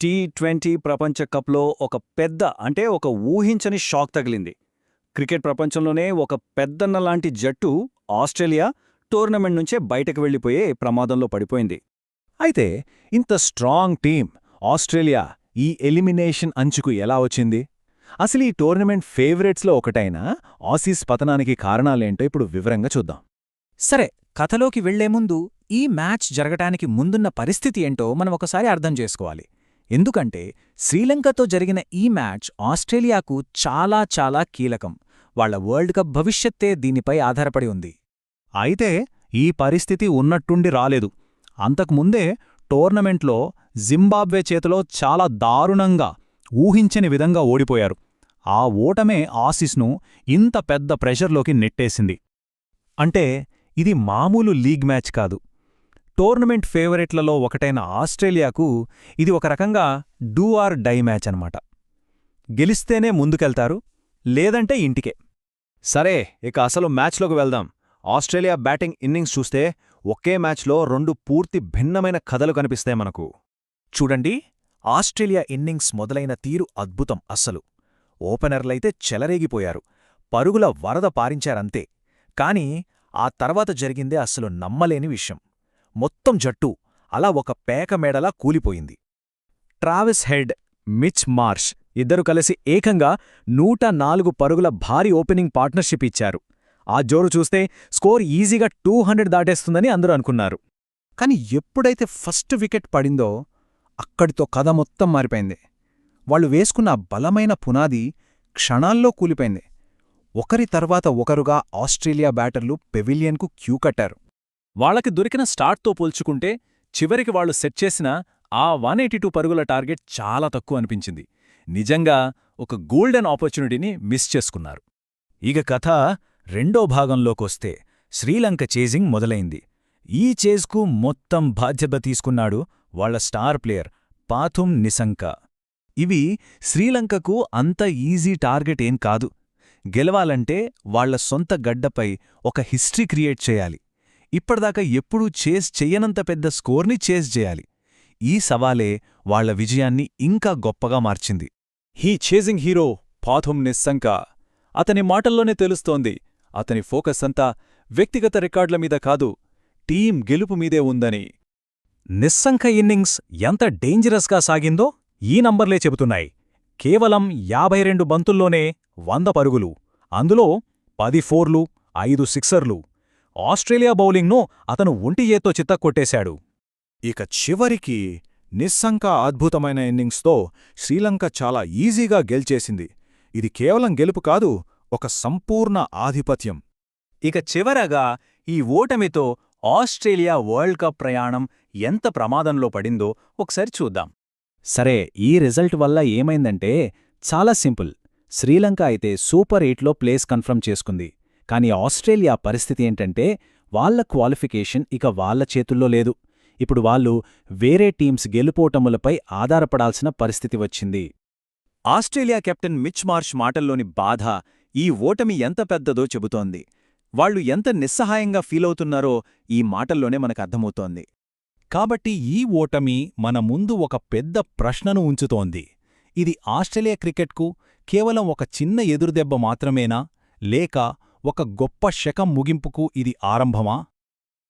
T20 ప్రపంచ కప్లో ఒక ఊహించని షాక్ తగిలింది. క్రికెట్ ప్రపంచంలోనే ఒక పెద్దన్నలాంటి జట్టు ఆస్ట్రేలియా టోర్నమెంట్ నుంచే బయటకు వెళ్లిపోయే ప్రమాదంలో పడిపోయింది. అయితే ఇంత స్ట్రాంగ్ టీం ఆస్ట్రేలియా ఈ ఎలిమినేషన్ అంచుకు ఎలా వచ్చింది? అసలు ఈ టోర్నమెంట్ ఫేవరెట్స్లో ఒకటైన ఆసీస్ పతనానికి కారణాలేంటో ఇప్పుడు వివరంగా చూద్దాం. సరే, కథలోకి వెళ్లే ముందు ఈ మ్యాచ్ జరగటానికి ముందున్న పరిస్థితి ఏంటో మనం ఒకసారి అర్థం చేసుకోవాలి. ఎందుకంటే శ్రీలంకతో జరిగిన ఈ మ్యాచ్ ఆస్ట్రేలియాకు చాలా చాలా కీలకం. వాళ్ల వరల్డ్ కప్ భవిష్యత్తే దీనిపై ఆధారపడి ఉంది. అయితే ఈ పరిస్థితి ఉన్నట్టుండి రాలేదు. అంతకుముందే టోర్నమెంట్లో జింబాబ్వే చేతిలో చాలా దారుణంగా ఊహించని విధంగా ఓడిపోయారు. ఆ ఓటమే ఆసీస్ను ఇంత పెద్ద ప్రెషర్లోకి నెట్టేసింది. అంటే ఇది మామూలు లీగ్ మ్యాచ్ కాదు. టోర్నమెంట్ ఫేవరెట్లలో ఒకటైన ఆస్ట్రేలియాకు ఇది ఒక రకంగా డూ ఆర్ డై మ్యాచ్ అన్నమాట. గెలిస్తేనే ముందుకెళ్తారు, లేదంటే ఇంటికే. సరే, ఇక అసలు మ్యాచ్లోకి వెళ్దాం. ఆస్ట్రేలియా బ్యాటింగ్ ఇన్నింగ్స్ చూస్తే ఒకే మ్యాచ్లో రెండు పూర్తి భిన్నమైన కథలు కనిపిస్తాయి మనకు. చూడండి, ఆస్ట్రేలియా ఇన్నింగ్స్ మొదలైన తీరు అద్భుతం. అస్సలు ఓపెనర్లైతే చెలరేగిపోయారు, పరుగుల వరద పారించారంతే. కాని ఆ తర్వాత జరిగిందే అస్సలు నమ్మలేని విషయం. మొత్తం జట్టు అలా ఒక పేకమేడలా కూలిపోయింది. ట్రావిస్ హెడ్, మిచ్ మార్ష్ ఇద్దరు కలిసి ఏకంగా 104 పరుగుల భారీ ఓపెనింగ్ పార్ట్నర్షిప్ ఇచ్చారు. ఆ జోరు చూస్తే స్కోర్ ఈజీగా 200 దాటేస్తుందని అందరూ అనుకున్నారు. కాని ఎప్పుడైతే ఫస్ట్ వికెట్ పడిందో అక్కడితో కథ మొత్తం మారిపోయింది. వాళ్లు వేసుకున్న బలమైన పునాది క్షణాల్లో కూలిపోయింది. ఒకరి తర్వాత ఒకరుగా ఆస్ట్రేలియా బ్యాటర్లు పెవిలియన్కు క్యూ కట్టారు. వాళ్లకి దొరికిన స్టార్ట్తో పోల్చుకుంటే చివరికి వాళ్లు సెట్ చేసిన ఆ 182 పరుగుల టార్గెట్ చాలా తక్కువ అనిపించింది. నిజంగా ఒక గోల్డెన్ ఆపర్చునిటీని మిస్ చేసుకున్నారు. ఇక కథ రెండో భాగంలోకొస్తే శ్రీలంక చేజింగ్ మొదలైంది. ఈ చేజ్కు మొత్తం బాధ్యత తీసుకున్నాడు వాళ్ల స్టార్ ప్లేయర్ పాథుమ్ నిసంక. ఇవి శ్రీలంకకు అంత ఈజీ టార్గెట్ ఏం కాదు. గెలవాలంటే వాళ్ల సొంత గడ్డపై ఒక హిస్టరీ క్రియేట్ చేయాలి. ఇప్పటిదాకా ఎప్పుడూ చేజ్ చెయ్యనంత పెద్ద స్కోర్ని చేజ్ చేయాలి. ఈ సవాలే వాళ్ల విజయాన్ని ఇంకా గొప్పగా మార్చింది. He chasing hero Pathum Nissanka. అతని మాటల్లోనే తెలుస్తోంది అతని ఫోకస్ అంతా వ్యక్తిగత రికార్డుల మీద కాదు, టీం గెలుపు మీదే ఉందని. నిస్సంక ఇన్నింగ్స్ ఎంత డేంజరస్గా సాగిందో ఈ నంబర్లే చెబుతున్నాయి. కేవలం 52 బంతుల్లోనే 100 పరుగులు, అందులో 10 ఫోర్లు, 5 సిక్సర్లు. ఆస్ట్రేలియా బౌలింగ్ను అతను ఒంటి చేత్తో చిత్తకొట్టేశాడు. ఇక చివరికి నిస్సంక అద్భుతమైన ఇన్నింగ్స్తో శ్రీలంక చాలా ఈజీగా గెల్చేసింది. ఇది కేవలం గెలుపు కాదు, ఒక సంపూర్ణ ఆధిపత్యం. ఇక చివరగా ఈ ఓటమితో ఆస్ట్రేలియా వరల్డ్ కప్ ప్రయాణం ఎంత ప్రమాదంలో పడిందో ఒకసారి చూద్దాం. సరే, ఈ రిజల్ట్ వల్ల ఏమైందంటే చాలా సింపుల్. శ్రీలంక అయితే సూపర్ 8లో ప్లేస్ కన్ఫర్మ్ చేసుకుంది. కానీ ఆస్ట్రేలియా పరిస్థితి ఏంటంటే వాళ్ల క్వాలిఫికేషన్ ఇక వాళ్ల చేతుల్లో లేదు. ఇప్పుడు వాళ్ళు వేరే టీమ్స్ గెలుపోటములపై ఆధారపడాల్సిన పరిస్థితి వచ్చింది. ఆస్ట్రేలియా కెప్టెన్ మిచ్ మార్ష్ మాటల్లోని బాధ ఈ ఓటమి ఎంత పెద్దదో చెబుతోంది. వాళ్లు ఎంత నిస్సహాయంగా ఫీలవుతున్నారో ఈ మాటల్లోనే మనకర్థమవుతోంది. కాబట్టి ఈ ఓటమి మన ముందు ఒక పెద్ద ప్రశ్నను ఉంచుతోంది. ఇది ఆస్ట్రేలియా క్రికెట్కు కేవలం ఒక చిన్న ఎదురుదెబ్బ మాత్రమేనా, లేక ఒక గొప్ప శకం ముగింపుకు ఇది ఆరంభమా?